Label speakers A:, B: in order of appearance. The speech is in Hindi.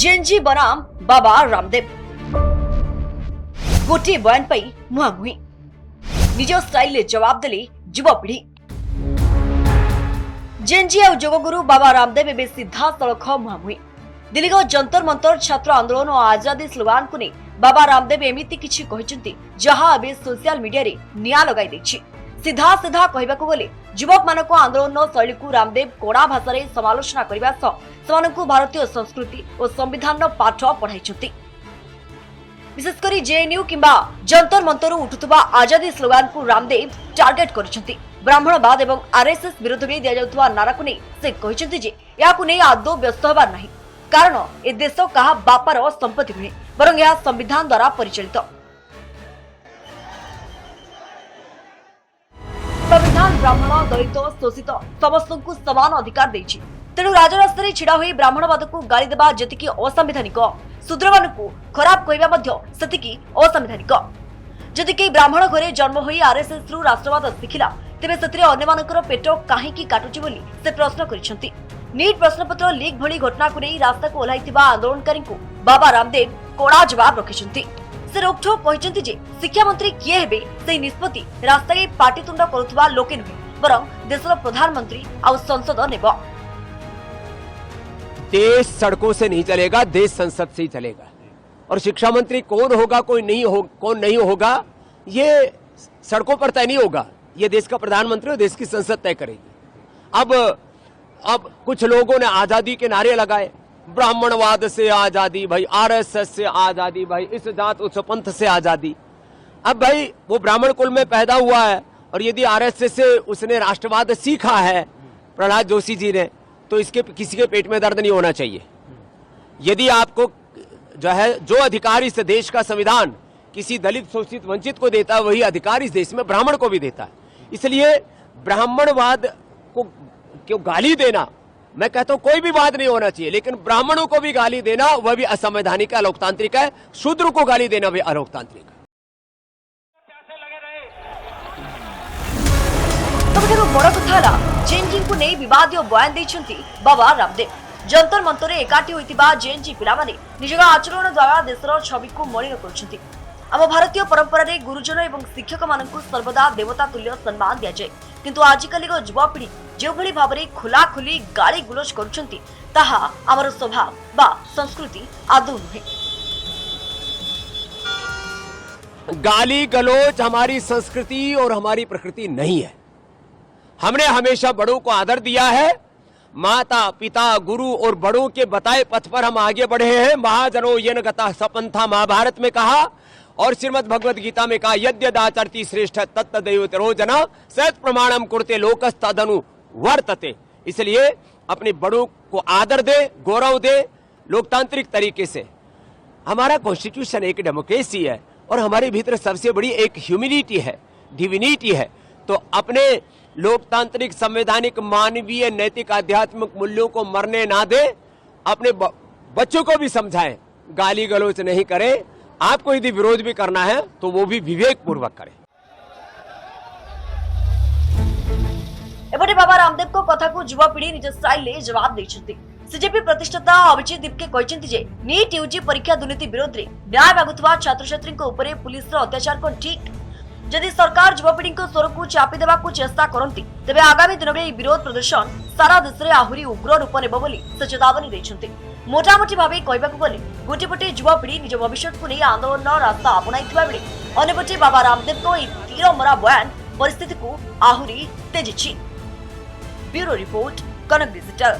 A: जेएनजी बनाम बाबा रामदेव गोटे बयान पाई मुहांमुही निज स्टाइल जवाब देले युवपीढ़ी। जेएनजी और योगगुरु बाबा रामदेव एवं सीधा सड़क मुहांमुही। दिल्ली जंतर मंतर छात्र आंदोलन और आजादी स्लोगान को नहीं बाबा रामदेव एमती किछि कहिसंती जहां अबे सोशल मीडिया रे निया लगाई दैछि। सीधा सीधा कहबाकू गले युवक मानको आंदोलन शैली को रामदेव कोड़ा भाषा रे समालोचना करबा सह समानकु भारतीय संस्कृति और संविधान पाठ पढ़ाइछंती। विशेषकर जेएनयू किंबा जंतर मंतर उठुवा आजादी स्लोगान को रामदेव टार्गेट करिसंती। ब्राह्मणवाद एवं आरएसएस विरोध में दिया जाउतवा नारा को नहीं से कहिसंती जे याकू नहीं आदौ व्यस्त होबार नहीं, कारण ए देश कहा बापार संपत्ति नुहे बरं यह संविधान द्वारा परिचालित। संविधान ब्राह्मण दलित शोषित समस्त को समान अधिकार देछि। तेणु राजरास्ता छिड़ा हुई ब्राह्मणवाद को गाली देवा जेतिकी असंवैधानिक शूद्र मानकु खराब कहवा मध्य सेतिकी असंवैधानिक। जदि केही ब्राह्मण घरे जन्म होई आरएसएस रु राष्ट्रवाद शिखिला तेबे सेतिरे अन्य मानकर पेट काहेकि काटुछि बोली से प्रश्न करिसंती। नीट प्रश्नपत्र लीक भली घटना को नहीं रास्ता को ओह्लाइथिबा आंदोलनकारी को बाबा रामदेव कोड़ा जवाब रखिसंती। से रोकठोक कहिसंती जे शिक्षा मंत्री किए हेबे से निष्पत्ति रास्ता के पाटितुंड करुथबा लोके नुहे बरं देशर प्रधानमंत्री आ संसद नेब।
B: देश सड़कों से नहीं चलेगा, देश संसद से ही चलेगा। और शिक्षा मंत्री कौन होगा कौन नहीं होगा ये सड़कों पर तय नहीं होगा, ये देश का प्रधानमंत्री और देश की संसद तय करेगी। अब कुछ लोगों ने आजादी के नारे लगाए, ब्राह्मणवाद से आजादी भाई, आरएसएस से आजादी भाई, इस जात उस पंथ से आजादी। अब भाई वो ब्राह्मण कुल में पैदा हुआ है और यदि आरएसएस से उसने राष्ट्रवाद सीखा है प्रहलाद जोशी जी ने, तो इसके किसी के पेट में दर्द नहीं होना चाहिए। यदि आपको जो अधिकार इस देश का संविधान किसी दलित शोषित वंचित को देता है, वही अधिकार इस देश में ब्राह्मण को भी देता है। इसलिए ब्राह्मणवाद को क्यों गाली देना, मैं कहता हूं कोई भी बात नहीं होना चाहिए, लेकिन ब्राह्मणों को भी गाली देना वह भी असंवैधानिक है, अलोकतांत्रिक है। शूद्र को गाली देना भी अलोकतांत्रिक है।
A: बड़ कथा जेएनजी को नहीं विवाद बयान देछंती बाबा रामदेव। जंतर मंतर एकाठी होइतिबा जेएनजी पिला माने निजर आचरण द्वारा देशर छवि को मलिन करछंती। आम भारतीय परंपरा रे गुरुजन एवं शिक्षक मानकु सर्वदा देवता तुल्य सम्मान दिया जाए, किंतु आजिकाली युवापीढ़ी जो भली भाबरे खुला खुली गाली गुलोच करुछंती ताहा आमर स्वभाव बा संस्कृति आदौ नुहे।
B: गाली गलोच हमारी संस्कृति और हमारी प्रकृति नहीं है। हमने हमेशा बड़ों को आदर दिया है। माता पिता गुरु और बड़ों के बताए पथ पर हम आगे बढ़े हैं। महाजनो येन गता सपंथा महाभारत में कहा और श्रीमद् भगवद गीता में कहा यद्यदाचरति श्रेष्ठ तत्तदैवतरो जना सत प्रमाणम कुरुते लोकस्तदनु वर्तते। इसलिए अपने बड़ों को आदर दे, गौरव दे, लोकतांत्रिक तरीके से। हमारा कॉन्स्टिट्यूशन एक डेमोक्रेसी है और हमारे भीतर सबसे बड़ी एक ह्यूमैनिटी है, डिविनिटी है। तो अपने लोकतांत्रिक संवैधानिक मानवीय नैतिक आध्यात्मिक मूल्यों को मरने ना दे, अपने बच्चों को भी समझाएं, गाली गलौच नहीं करें। आपको यदि विरोध भी करना है तो वो भी विवेक पूर्वक करें।
A: एपटे बाबा रामदेव को कथा को युवापीढ़ी निज स्टाइल ले जवाब देछंती। सीजेपी प्रतिष्ठाता अभिजीत दीपके कहचंती जे नीट यूजी परीक्षा दुर्नीति विरोध रे न्याय मागुथवा छात्र छात्री को ऊपर पुलिस रो अत्याचार को ठीक। जदि सरकार युवापीढ़ी को स्वर को चापी देवा को चेष्टा करंती तेबे आगामी दिन में विरोध प्रदर्शन सारा देश में आहुरी उग्र रूप नेब बोली से चेतावनी दैछंती। मोटामोटी भाव कहबाकू गले गोटेपटे युवापीढ़ी निज भविष्य को नहीं आंदोलन रास्ता आपणाइथिबा बेले अन्यपटे बाबा रामदेव को तीर मरा बयान परिस्थिति को आहुरी तेजिछि। ब्यूरो रिपोर्ट, कनक डिजिटल।